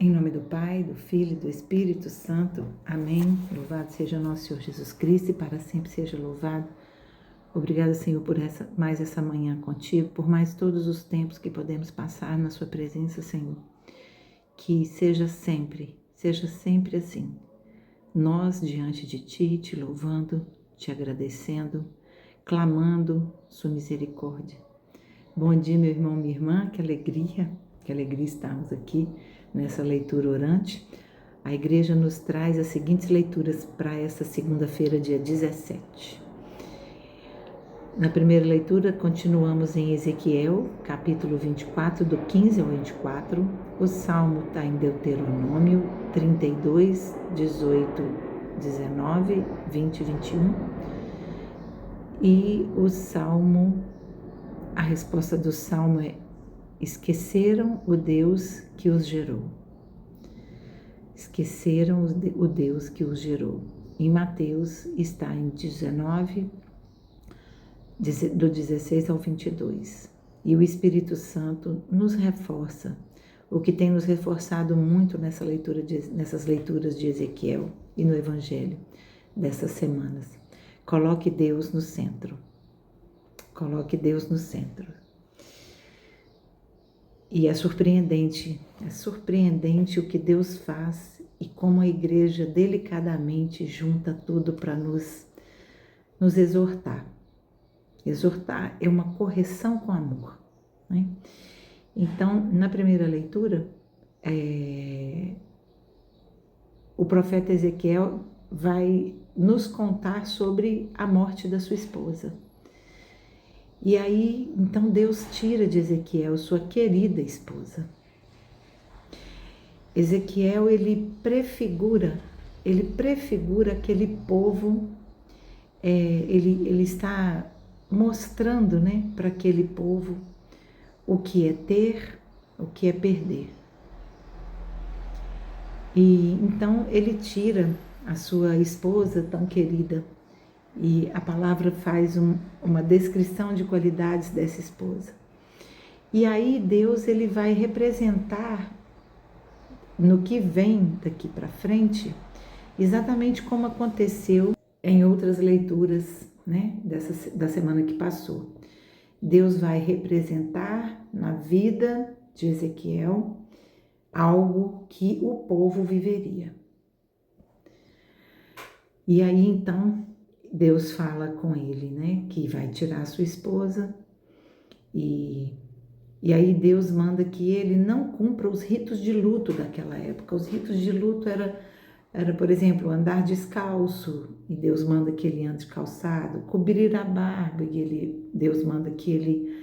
Em nome do Pai, do Filho e do Espírito Santo. Amém. Louvado seja nosso Senhor Jesus Cristo e para sempre seja louvado. Obrigada, Senhor, por mais essa manhã contigo, por mais todos os tempos que podemos passar na sua presença, Senhor. Que seja sempre assim. Nós diante de Ti, Te louvando, Te agradecendo, clamando sua misericórdia. Bom dia, meu irmão, minha irmã, que alegria estarmos aqui nessa leitura orante. A igreja nos traz as seguintes leituras para essa segunda-feira, dia 17. Na primeira leitura, continuamos em Ezequiel, capítulo 24, do 15 ao 24. O salmo está em Deuteronômio 32, 18, 19, 20 e 21. E a resposta do salmo é: esqueceram o Deus que os gerou. Esqueceram o Deus que os gerou. Em Mateus está em 19, do 16 ao 22. E o Espírito Santo nos reforça, o que tem nos reforçado muito nessas leituras de Ezequiel e no Evangelho dessas semanas. Coloque Deus no centro. Coloque Deus no centro. E é surpreendente o que Deus faz e como a igreja delicadamente junta tudo para nos exortar. Exortar é uma correção com amor, né? Então, na primeira leitura, o profeta Ezequiel vai nos contar sobre a morte da sua esposa. E aí, então Deus tira de Ezequiel sua querida esposa. Ezequiel, ele prefigura aquele povo, ele está mostrando, né, para aquele povo o que é ter, o que é perder. E então ele tira a sua esposa tão querida, e a palavra faz uma descrição de qualidades dessa esposa. E aí Deus, ele vai representar no que vem daqui para frente, exatamente como aconteceu em outras leituras, né, da semana que passou. Deus vai representar na vida de Ezequiel algo que o povo viveria. E aí então Deus fala com ele, né, que vai tirar a sua esposa, e aí Deus manda que ele não cumpra os ritos de luto daquela época. Os ritos de luto era, por exemplo, andar descalço, e Deus manda que ele ande calçado, cobrir a barba, e Deus manda que ele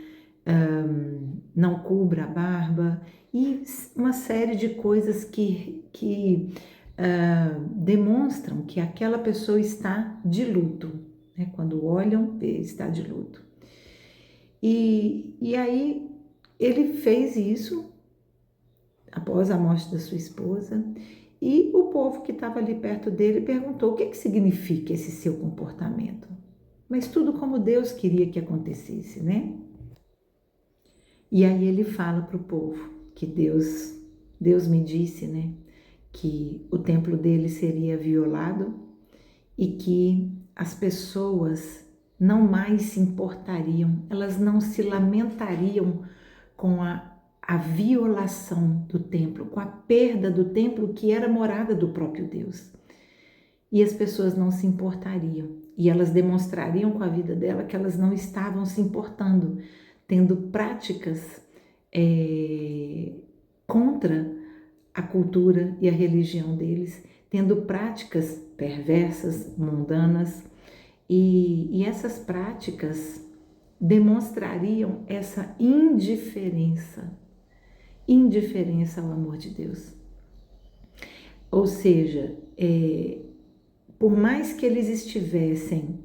não cubra a barba, e uma série de coisas que demonstram que aquela pessoa está de luto, né? Quando olham, está de luto. E aí ele fez isso após a morte da sua esposa, e o povo que estava ali perto dele perguntou: o que significa esse seu comportamento? Mas tudo como Deus queria que acontecesse, né? E aí ele fala para o povo que Deus me disse, né, que o templo dele seria violado e que as pessoas não mais se importariam, elas não se lamentariam com a violação do templo, com a perda do templo que era morada do próprio Deus. E as pessoas não se importariam, e elas demonstrariam com a vida dela que elas não estavam se importando, tendo práticas contra a cultura e a religião deles, tendo práticas perversas, mundanas, e essas práticas demonstrariam essa indiferença ao amor de Deus. Ou seja, por mais que eles estivessem,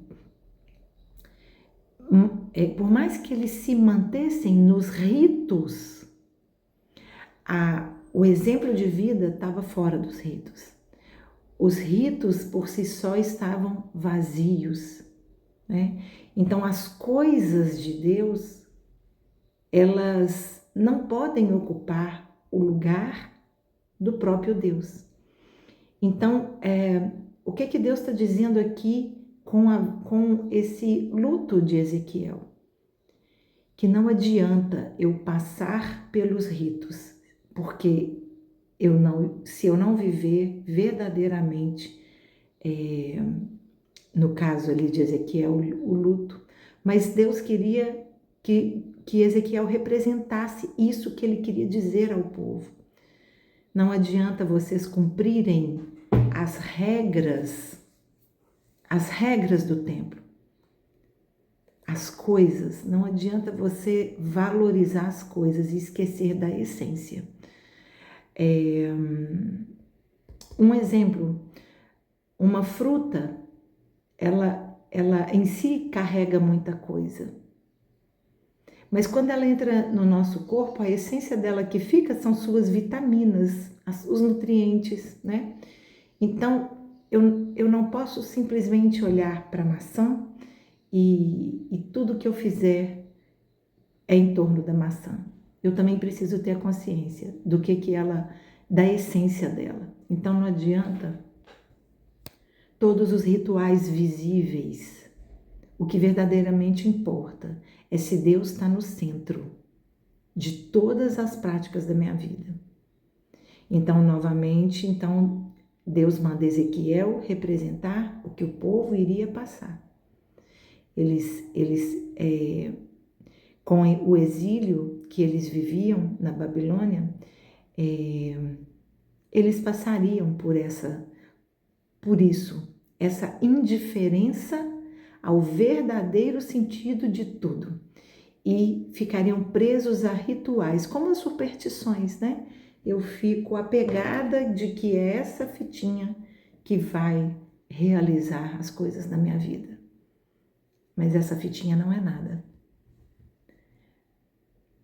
por mais que eles se mantessem nos ritos, o exemplo de vida estava fora dos ritos. Os ritos por si só estavam vazios, né? Então as coisas de Deus, elas não podem ocupar o lugar do próprio Deus. Então, o que Deus está dizendo aqui com esse luto de Ezequiel? Que não adianta eu passar pelos ritos, porque se eu não viver verdadeiramente, no caso ali de Ezequiel, o luto, mas Deus queria que Ezequiel representasse isso que ele queria dizer ao povo. Não adianta vocês cumprirem as regras do templo, as coisas, não adianta você valorizar as coisas e esquecer da essência. Um exemplo, uma fruta, ela em si carrega muita coisa, mas quando ela entra no nosso corpo, a essência dela que fica são suas vitaminas, os nutrientes, né? Então, eu não posso simplesmente olhar para a maçã e tudo que eu fizer é em torno da maçã. Eu também preciso ter a consciência do que ela, da essência dela. Então, não adianta todos os rituais visíveis. O que verdadeiramente importa é se Deus está no centro de todas as práticas da minha vida. Então, novamente, Deus manda Ezequiel representar o que o povo iria passar. Com o exílio que eles viviam na Babilônia, eles passariam por isso, essa indiferença ao verdadeiro sentido de tudo, e ficariam presos a rituais, como as superstições, né? Eu fico apegada de que é essa fitinha que vai realizar as coisas na minha vida. Mas essa fitinha não é nada.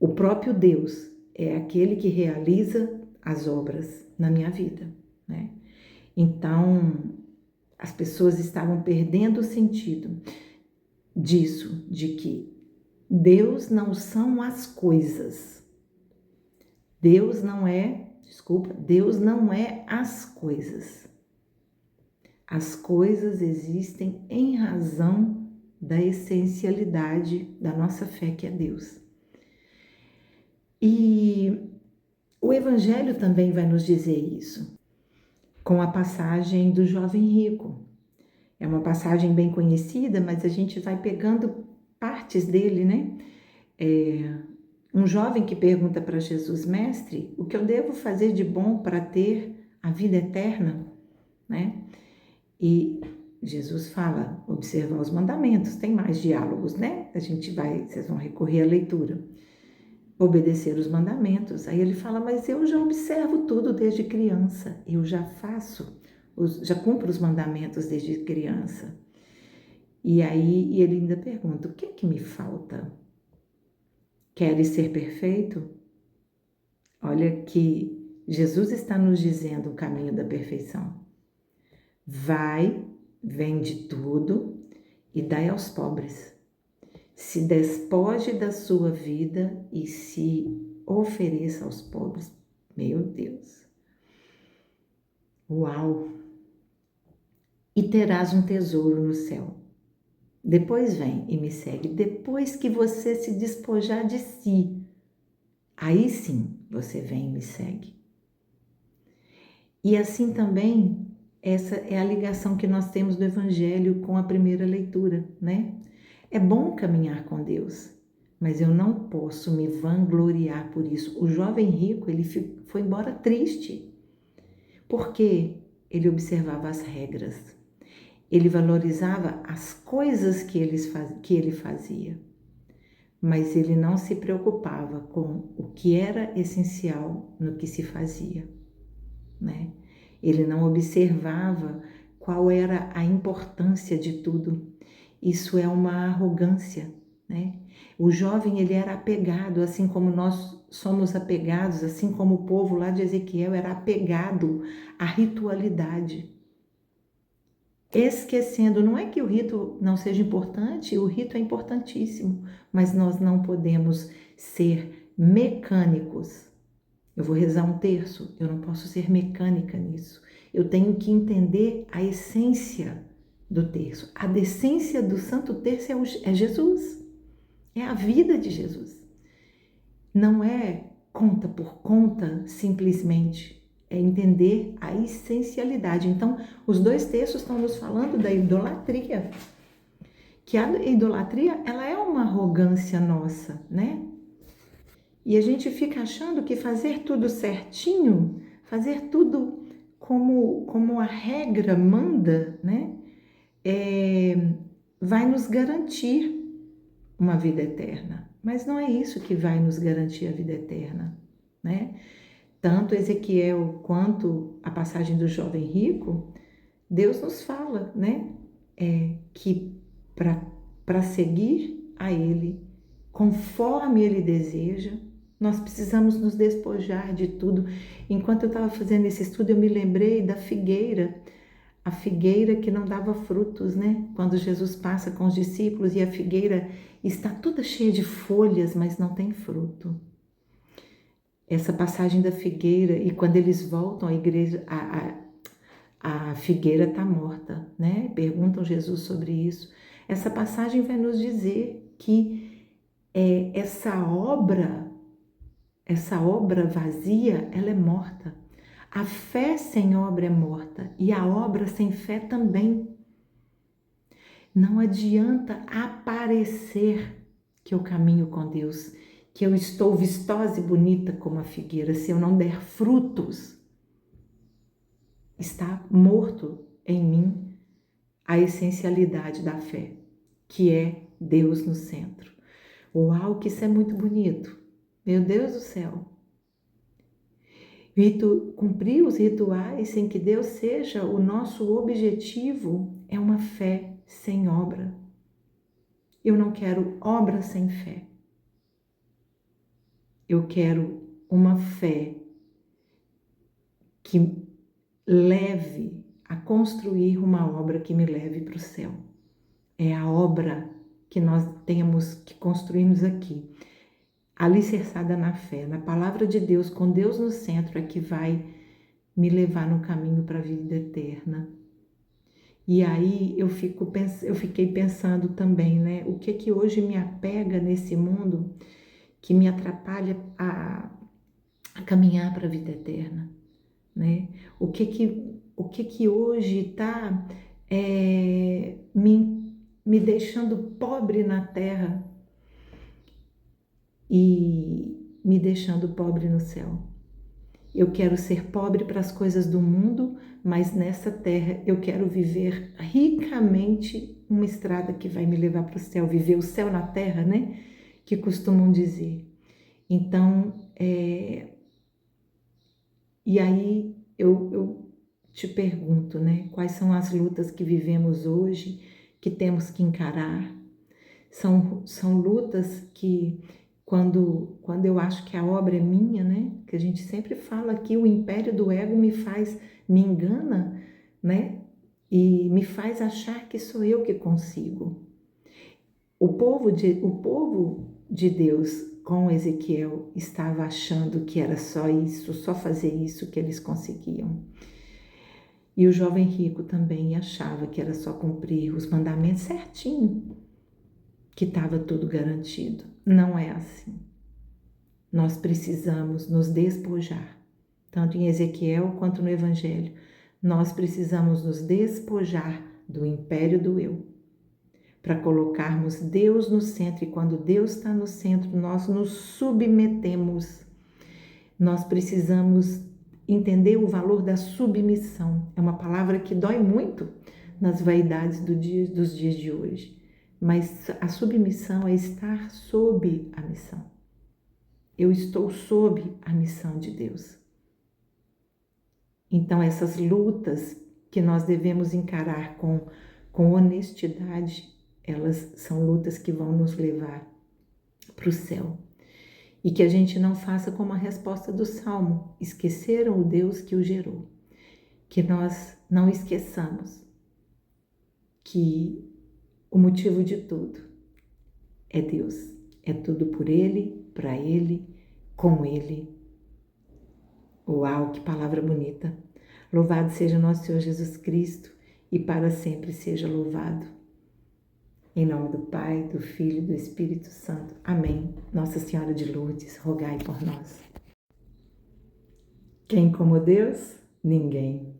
O próprio Deus é aquele que realiza as obras na minha vida, né? Então, as pessoas estavam perdendo o sentido disso, de que Deus não são as coisas. Deus não é as coisas. As coisas existem em razão da essencialidade da nossa fé, que é Deus. E o Evangelho também vai nos dizer isso, com a passagem do jovem rico. É uma passagem bem conhecida, mas a gente vai pegando partes dele, né? Um jovem que pergunta para Jesus: Mestre, o que eu devo fazer de bom para ter a vida eterna? Né? E Jesus fala: observar os mandamentos. Tem mais diálogos, né? Vocês vão recorrer à leitura. Obedecer os mandamentos. Aí ele fala: mas eu já observo tudo desde criança. Eu já já cumpro os mandamentos desde criança. E aí ele ainda pergunta: o que é que me falta? Queres ser perfeito? Olha que Jesus está nos dizendo o caminho da perfeição. Vai, vende tudo e dai aos pobres. Se despoje da sua vida e se ofereça aos pobres. Meu Deus! Uau! E terás um tesouro no céu. Depois vem e me segue. Depois que você se despojar de si, aí sim você vem e me segue. E assim também, essa é a ligação que nós temos do Evangelho com a primeira leitura, né? É bom caminhar com Deus, mas eu não posso me vangloriar por isso. O jovem rico, ele foi embora triste, porque ele observava as regras. Ele valorizava as coisas que ele fazia, mas ele não se preocupava com o que era essencial no que se fazia, né? Ele não observava qual era a importância de tudo. Isso é uma arrogância, né? O jovem, ele era apegado, assim como nós somos apegados, assim como o povo lá de Ezequiel era apegado à ritualidade. Esquecendo, não é que o rito não seja importante, o rito é importantíssimo, mas nós não podemos ser mecânicos Eu vou rezar um terço, eu não posso ser mecânica nisso. Eu tenho que entender a essência do terço. A essência do Santo Terço é Jesus, é a vida de Jesus. Não é conta por conta, simplesmente. É entender a essencialidade. Então, os 2 terços estão nos falando da idolatria. Que a idolatria, ela é uma arrogância nossa, né? E a gente fica achando que fazer tudo certinho, fazer tudo como a regra manda, né? Vai nos garantir uma vida eterna. Mas não é isso que vai nos garantir a vida eterna, né? Tanto Ezequiel quanto a passagem do jovem rico, Deus nos fala, né? Que para seguir a Ele, conforme Ele deseja, nós precisamos nos despojar de tudo. Enquanto eu estava fazendo esse estudo, eu me lembrei da figueira, a figueira que não dava frutos, né? Quando Jesus passa com os discípulos e a figueira está toda cheia de folhas, mas não tem fruto. Essa passagem da figueira, e quando eles voltam à igreja, a figueira está morta, né? Perguntam Jesus sobre isso. Essa passagem vai nos dizer que essa obra vazia, ela é morta. A fé sem obra é morta e a obra sem fé também. Não adianta aparecer que eu caminho com Deus, que eu estou vistosa e bonita como a figueira, se eu não der frutos. Está morto em mim a essencialidade da fé, que é Deus no centro. Uau, que isso é muito bonito. Meu Deus do céu. Cumprir os rituais sem que Deus seja o nosso objetivo é uma fé sem obra. Eu não quero obra sem fé. Eu quero uma fé que leve a construir uma obra que me leve para o céu. É a obra que nós temos, que construímos aqui, alicerçada na fé, na palavra de Deus, com Deus no centro, é que vai me levar no caminho para a vida eterna. E aí eu fiquei pensando também, né? O que hoje me apega nesse mundo que me atrapalha a caminhar para a vida eterna, né? O que hoje está me deixando pobre na terra e me deixando pobre no céu. Eu quero ser pobre para as coisas do mundo, mas nessa terra eu quero viver ricamente uma estrada que vai me levar para o céu, viver o céu na terra, né? Que costumam dizer. Então, e aí eu te pergunto, né? Quais são as lutas que vivemos hoje, que temos que encarar? São lutas que, quando eu acho que a obra é minha, né? Que a gente sempre fala que o império do ego me engana, né? E me faz achar que sou eu que consigo. O povo de Deus com Ezequiel estava achando que era só isso, só fazer isso que eles conseguiam. E o jovem rico também achava que era só cumprir os mandamentos certinho, que estava tudo garantido. Não é assim. Nós precisamos nos despojar, tanto em Ezequiel quanto no Evangelho. Nós precisamos nos despojar do império do eu, para colocarmos Deus no centro, e quando Deus está no centro, nós nos submetemos. Nós precisamos entender o valor da submissão. É uma palavra que dói muito nas vaidades dos dias de hoje. Mas a submissão é estar sob a missão. Eu estou sob a missão de Deus. Então, essas lutas que nós devemos encarar com honestidade, elas são lutas que vão nos levar para o céu. E que a gente não faça como a resposta do Salmo: esqueceram o Deus que o gerou. Que nós não esqueçamos que o motivo de tudo é Deus. É tudo por Ele, para Ele, com Ele Uau, que palavra bonita! Louvado seja nosso Senhor Jesus Cristo e para sempre seja louvado. Em nome do Pai, do Filho e do Espírito Santo. Amém. Nossa Senhora de Lourdes, rogai por nós. Quem como Deus? Ninguém.